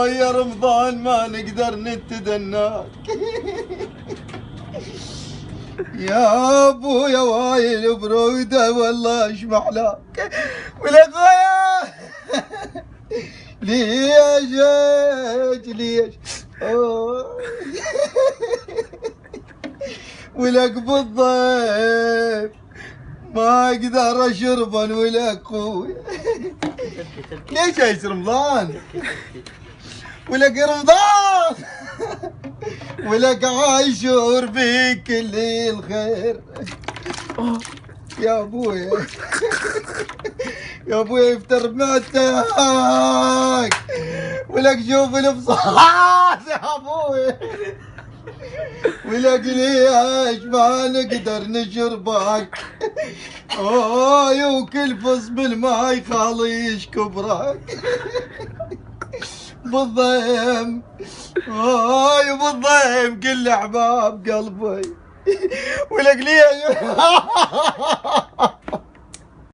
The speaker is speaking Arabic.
يا رمضان ما نقدر نتدناك. يا ابويا وايل بروده والله ايش محلاك. والاخويا ليش ولك بالضيف ما اقدر اشربن ولا اخويا. ليش ايش رمضان؟ ولك رمضان ولك عايشور بك كل الخير. يا ابويا يا ابويا يفتر بمعتك. ولك شوف البصاص يا ابويا. ولك ليش ما نقدر نشربك. وكل فص بالماي خاليش كبرك. بالضيم بالضيم كل احباب قلبي. ولك ليش